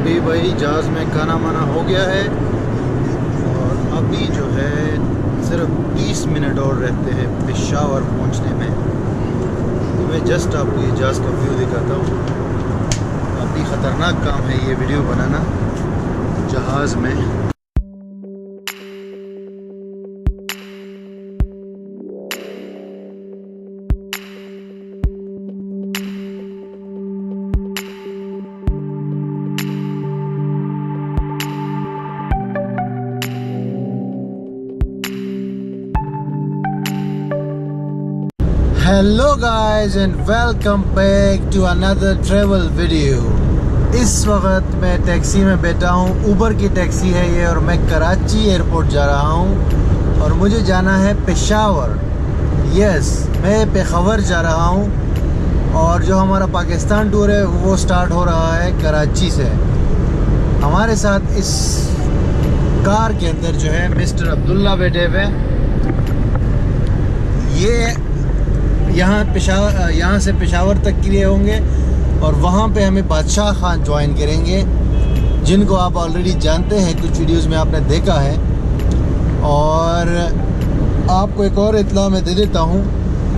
अभी भाई जहाज़ में खाना माना हो गया है और अभी जो है सिर्फ 30 मिनट और रहते हैं पेशावर पहुंचने में। तो मैं जस्ट आपको ये जहाज़ का व्यू दिखाता हूँ। काफ़ी ख़तरनाक काम है ये वीडियो बनाना जहाज़ में। Hello guys and welcome back to another travel video. इस वक्त मैं टैक्सी में बैठा हूँ, ऊबर की टैक्सी है ये, और मैं कराची एयरपोर्ट जा रहा हूँ और मुझे जाना है पेशावर। यस, मैं पेशावर जा रहा हूँ और जो हमारा पाकिस्तान टूर है वो स्टार्ट हो रहा है कराची से। हमारे साथ इस कार के अंदर जो है मिस्टर अब्दुल्ला बैठे हुए। ये यहाँ से पेशावर तक के लिए होंगे और वहाँ पे हमें बादशाह खान ज्वाइन करेंगे, जिनको आप ऑलरेडी जानते हैं, कुछ वीडियोस में आपने देखा है। और आपको एक और इत्तला मैं दे देता हूँ,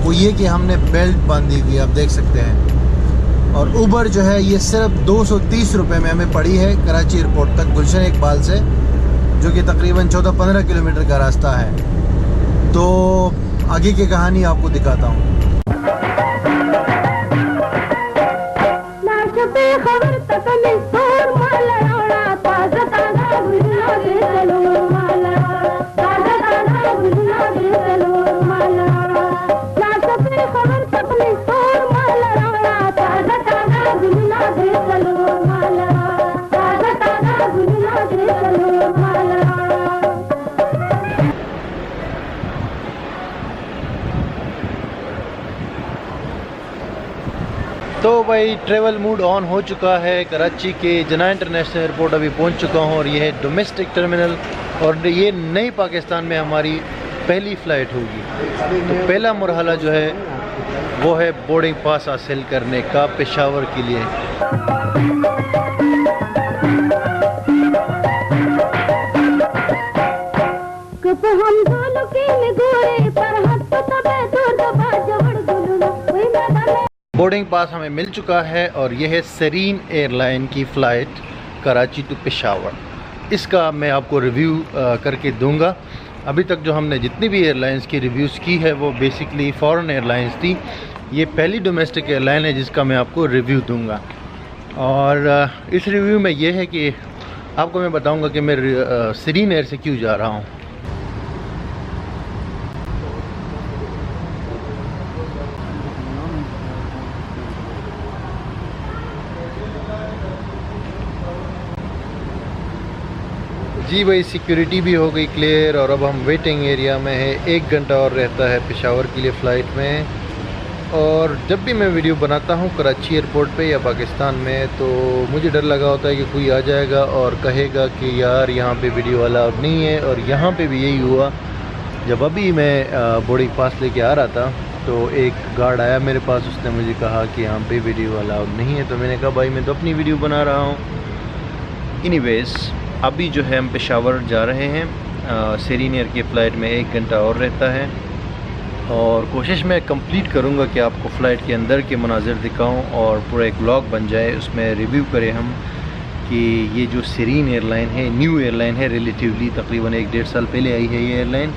वो ये कि हमने बेल्ट बांधी हुई, आप देख सकते हैं। और ऊबर जो है ये सिर्फ 230 रुपये में हमें पड़ी है कराची एयरपोर्ट तक गुलशन इकबाल से, जो कि तकरीबन 14-15 किलोमीटर का रास्ता है। तो आगे की कहानी आपको दिखाता हूँ। तो भाई ट्रैवल मूड ऑन हो चुका है। कराची के जना इंटरनेशनल एयरपोर्ट अभी पहुंच चुका हूं और ये है डोमेस्टिक टर्मिनल और ये नई पाकिस्तान में हमारी पहली फ़्लाइट होगी। तो पहला मरहला जो है वो है बोर्डिंग पास हासिल करने का पेशावर के लिए। बोर्डिंग पास हमें मिल चुका है और यह है सेरीन एयरलाइन की फ़्लाइट कराची टू पेशावर। इसका मैं आपको रिव्यू करके दूंगा। अभी तक जो हमने जितनी भी एयरलाइंस की रिव्यूज़ की है वो बेसिकली फ़ॉरेन एयरलाइंस थी। ये पहली डोमेस्टिक एयरलाइन है जिसका मैं आपको रिव्यू दूंगा। और इस रिव्यू में ये है कि आपको मैं बताऊंगा कि मैं सेरीन एयर से क्यों जा रहा हूँ। जी भाई, सिक्योरिटी भी हो गई क्लियर और अब हम वेटिंग एरिया में है। 1 घंटा और रहता है पेशावर के लिए फ़्लाइट में। और जब भी मैं वीडियो बनाता हूँ कराची एयरपोर्ट पे या पाकिस्तान में, तो मुझे डर लगा होता है कि कोई आ जाएगा और कहेगा कि यार यहाँ पे वीडियो अलाउड नहीं है। और यहाँ पे भी यही हुआ। जब अभी मैं बोर्डिंग पास लेके आ रहा था तो एक गार्ड आया मेरे पास, उसने मुझे कहा कि यहाँ पे वीडियो अलाउड नहीं है। तो मैंने कहा भाई मैं तो अपनी वीडियो बना रहा हूँ। एनीवेज़, अभी जो है हम पेशावर जा रहे हैं। सेरीन एयर की फ़्लाइट में 1 घंटा और रहता है और कोशिश मैं कंप्लीट करूंगा कि आपको फ़्लाइट के अंदर के मनाज़िर दिखाऊं और पूरा एक व्लॉग बन जाए। उसमें रिव्यू करें हम कि ये जो सेरीन एयरलाइन है, न्यू एयरलाइन है रिलेटिवली, तकरीबन 1-1.5 साल पहले आई है ये एयरलाइन।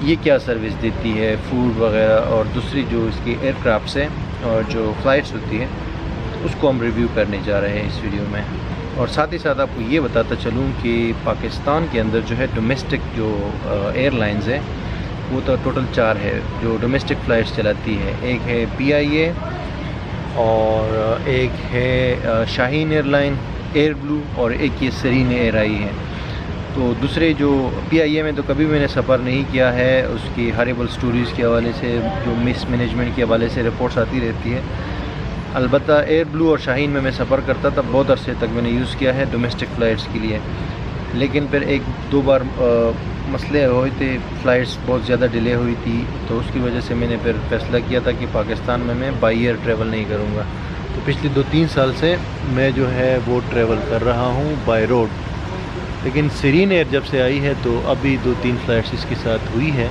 ये क्या सर्विस देती है, फूड वगैरह, और दूसरी जो इसकी एयरक्राफ्ट्स है और जो फ़्लाइट्स होती है उसको हम रिव्यू करने जा रहे हैं इस वीडियो में। और साथ ही साथ आपको ये बताता चलूँ कि पाकिस्तान के अंदर जो है डोमेस्टिक जो एयरलाइंस है वो तो टोटल 4 है जो डोमेस्टिक फ़्लाइट्स चलाती है। एक है PIA और एक है शाहीन एयरलाइन, एयर ब्लू, और एक ये सेरीन एयर आई है। तो दूसरे जो PIA में तो कभी मैंने सफ़र नहीं किया है। उसकी हॉरिबल स्टोरीज़ के हवाले से, जो मिसमैनेजमेंट के हवाले से रिपोर्ट्स आती रहती है। अलबत्ता एयर ब्लू और शाहीन में मैं सफ़र करता था, बहुत अरसे तक मैंने यूज़ किया है डोमेस्टिक फ़्लाइट्स के लिए। लेकिन फिर 1-2 बार मसले हुए थे, फ़्लाइट्स बहुत ज़्यादा डिले हुई थी, तो उसकी वजह से मैंने फिर फ़ैसला किया था कि पाकिस्तान में मैं बाई एयर ट्रैवल नहीं करूँगा। तो पिछले 2-3 साल से मैं जो है वो ट्रैवल कर रहा हूँ बाय रोड। लेकिन सीरीन एयर जब से आई है तो अभी 2-3 फ़्लाइट्स इसके साथ हुई है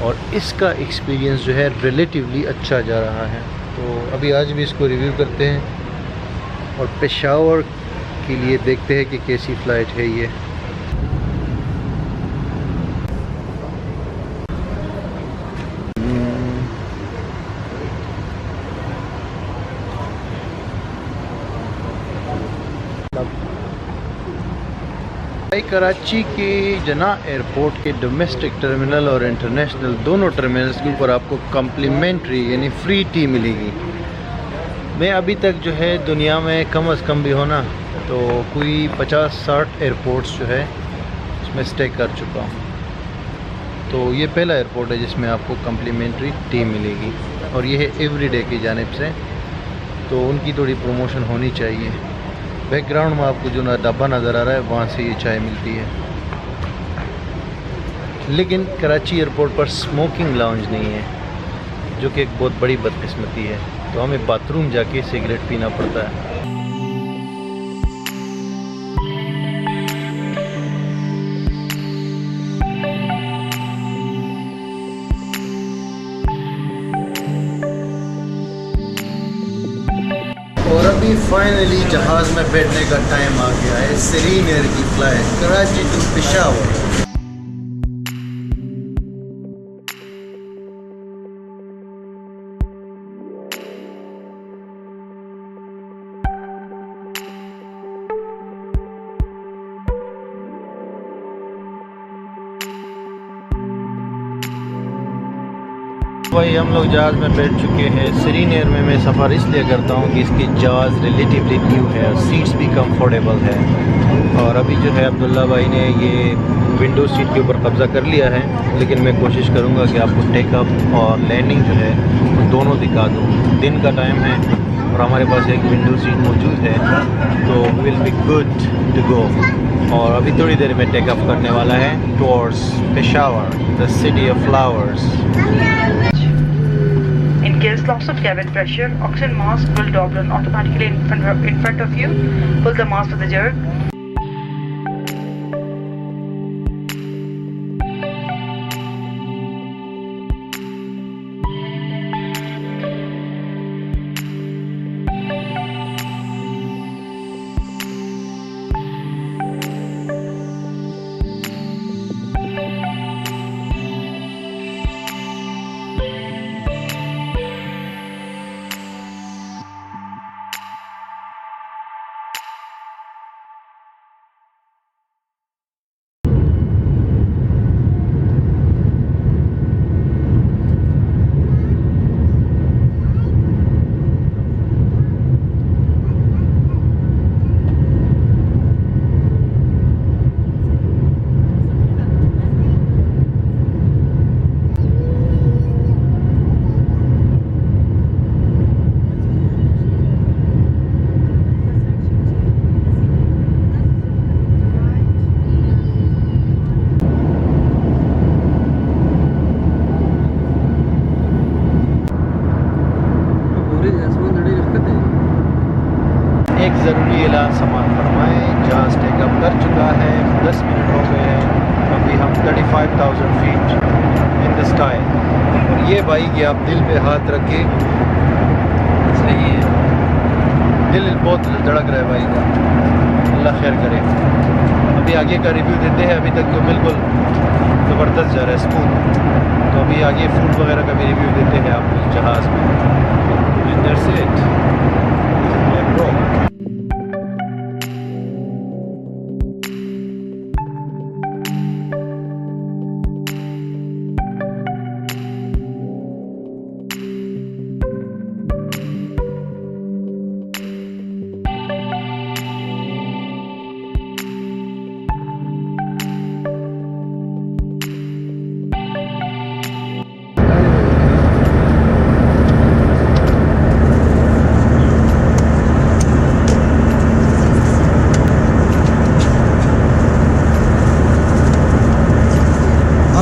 और इसका एक्सपीरियंस जो है रिलेटिवली अच्छा जा रहा है। तो अभी आज भी इसको रिव्यू करते हैं और पेशावर के लिए देखते हैं कि कैसी फ़्लाइट है ये। कराची के जना एयरपोर्ट के डोमेस्टिक टर्मिनल और इंटरनेशनल दोनों टर्मिनल्स के ऊपर आपको कम्प्लीमेंट्री यानी फ्री टी मिलेगी। मैं अभी तक जो है दुनिया में कम से कम भी होना तो कोई 50-60 एयरपोर्ट्स जो है उसमें स्टे कर चुका हूँ। तो ये पहला एयरपोर्ट है जिसमें आपको कम्प्लीमेंट्री टी मिलेगी और ये है एवरीडे की जानिब से, तो उनकी थोड़ी प्रमोशन होनी चाहिए। बैकग्राउंड में आपको जो ना डब्बा नज़र आ रहा है वहाँ से ये चाय मिलती है। लेकिन कराची एयरपोर्ट पर स्मोकिंग लाउंज नहीं है, जो कि एक बहुत बड़ी बदकिस्मती है। तो हमें बाथरूम जाके सिगरेट पीना पड़ता है। और अभी फाइनली जहाज़ में बैठने का टाइम आ गया है। सीरीन एयर की फ़्लाइट कराची टू पेशावर। भाई हम लोग जहाज़ में बैठ चुके हैं। सीरीन एयर में मैं सफ़र इसलिए करता हूँ कि इसकी जहाज़ रिलेटिवली न्यू है, सीट्स भी कंफर्टेबल है। और अभी जो है अब्दुल्ला भाई ने ये विंडो सीट के ऊपर कब्ज़ा कर लिया है, लेकिन मैं कोशिश करूँगा कि आपको टेकअप और लैंडिंग जो है दोनों दिखा दूँ। दिन का टाइम है और हमारे पास एक विंडो सीट मौजूद है, तो will be good to go. और अभी थोड़ी देर में टेकअप करने वाला है towards Peshawar, the city of flowers. In case loss of cabin pressure, oxygen mask will drop down automatically in front of you. Pull the mask with a jerk. एक ज़रूरी ऐलान सामान फरमाएँ। जहाज़ टेकअप कर चुका है, 10 मिनट हो गए हैं। अभी हम 35,000 फीट इन द स्काई। और ये भाई कि आप दिल पे हाथ रखे, सही है, दिल बहुत धड़क रहा है भाई का, अल्लाह खैर करे। अभी आगे का रिव्यू देते हैं। अभी तक तो बिल्कुल ज़बरदस्त जा रहा है, स्मूथ। तो अभी आगे फूड वगैरह का भी रिव्यू देते हैं आपको जहाज़ में। And that's it.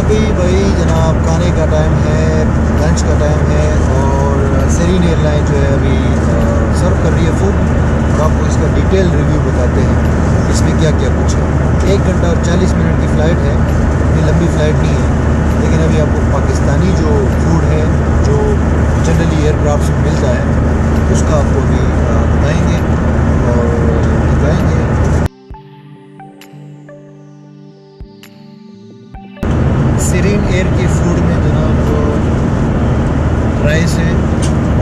अभी भाई जनाब खाने का टाइम है, लंच का टाइम है और सीरीन एयरलाइन जो है अभी सर्व कर रही ये फूड और आपको इसका डिटेल रिव्यू बताते हैं इसमें क्या क्या कुछ है। 1 घंटा और 40 मिनट की फ़्लाइट है, ये लंबी फ़्लाइट नहीं है, लेकिन अभी आपको पाकिस्तानी जो फूड है जो जनरली एयरक्राफ्ट में मिलता है उसका आपको अभी बताएंगे और दिखाएंगे। सीरीन एयर के फूड में जनाब राइस है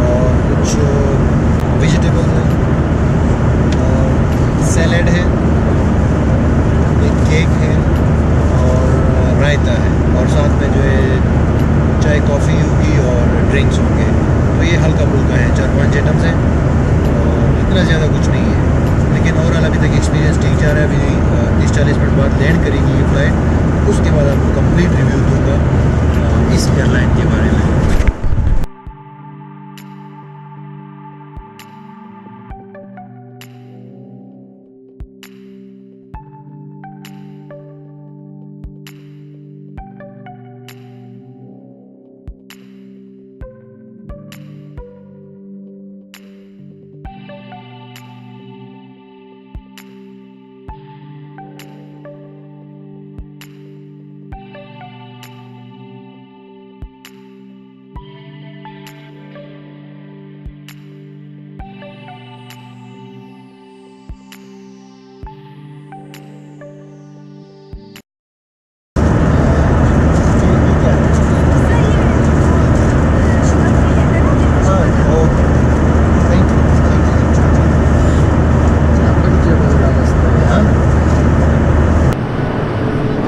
और कुछ वेजिटेबल्स हैं और सैलेड है, एक केक है और रायता है और साथ में जो है चाय कॉफ़ी होगी और ड्रिंक्स होंगे। तो ये हल्का फुल्का है, 4-5 आइटम्स हैं और इतना ज़्यादा कुछ नहीं है, लेकिन ओवरऑल अभी तक एक्सपीरियंस ठीक जा रहा है। अभी 30-40 मिनट बाद लैंड करेगी ये फ़्लाइट, उसके बाद आपको कंप्लीट रिव्यू दूंगा इस एयरलाइन के बारे में।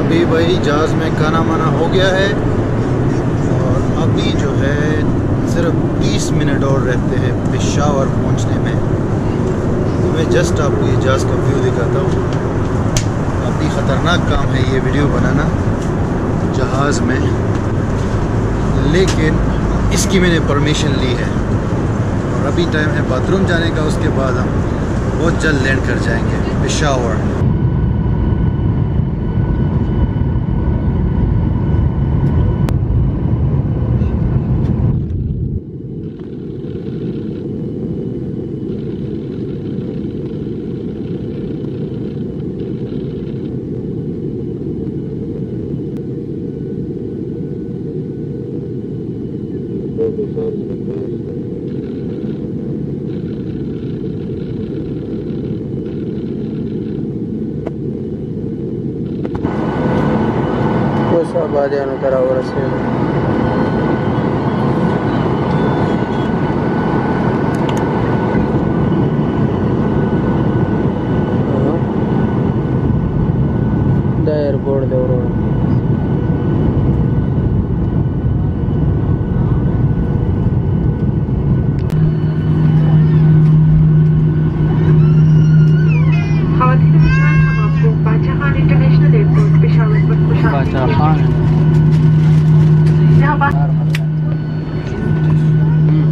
अभी भाई जहाज़ में खाना वाना हो गया है और अभी जो है सिर्फ 30 मिनट और रहते हैं पेशावर पहुंचने में। तो मैं जस्ट आपको ये जहाज़ का व्यू दिखाता हूँ। काफ़ी ख़तरनाक काम है ये वीडियो बनाना जहाज़ में, लेकिन इसकी मैंने परमिशन ली है और अभी टाइम है बाथरूम जाने का। उसके बाद हम बहुत जल्द लैंड कर जाएंगे Peshawar. Sabah ano tara oras yun. Da airport de Aurora.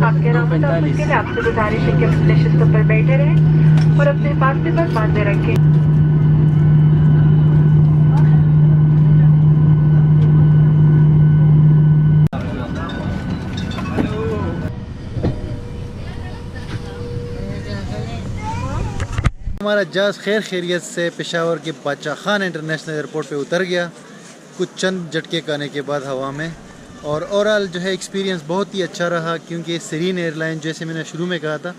आपके रामदास के लिए आपसे गुजारिश है कि अपने शिस्त पर बैठे रहें और अपने फासले पर बांधे रखें। हमारा जहाज़ खैर खैरियत से पेशावर के बादशाह खान इंटरनेशनल एयरपोर्ट पे उतर गया कुछ चंद झटके खाने के बाद हवा में। और ओवरऑल जो है एक्सपीरियंस बहुत ही अच्छा रहा, क्योंकि सीरीन एयरलाइन जैसे मैंने शुरू में कहा था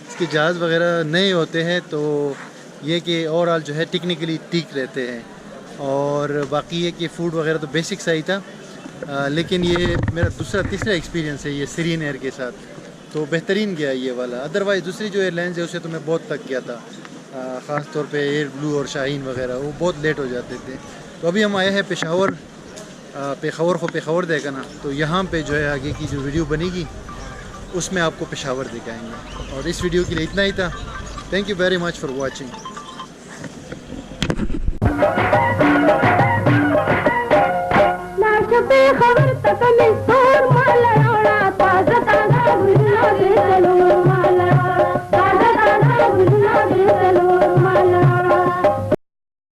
इसके जहाज़ वगैरह नए होते हैं, तो ये कि ओवरऑल जो है टेक्निकली ठीक रहते हैं। और बाकी ये कि फ़ूड वगैरह तो बेसिक सा ही था, लेकिन ये मेरा तीसरा एक्सपीरियंस है ये सीरीन एयर के साथ, तो बेहतरीन गया ये वाला। अदरवाइज़ दूसरी जो एयरलाइंस है उससे तो मैं बहुत थक गया था, ख़ास तौर पे एयर ब्लू और शाहीन वगैरह, वो बहुत लेट हो जाते थे। तो अभी हम आए हैं पेशावर पेशावर देखा ना, तो यहाँ पे जो है आगे की जो वीडियो बनेगी उसमें आपको पेशावर दिखाएंगे। और इस वीडियो के लिए इतना ही था। Thank you very much for watching.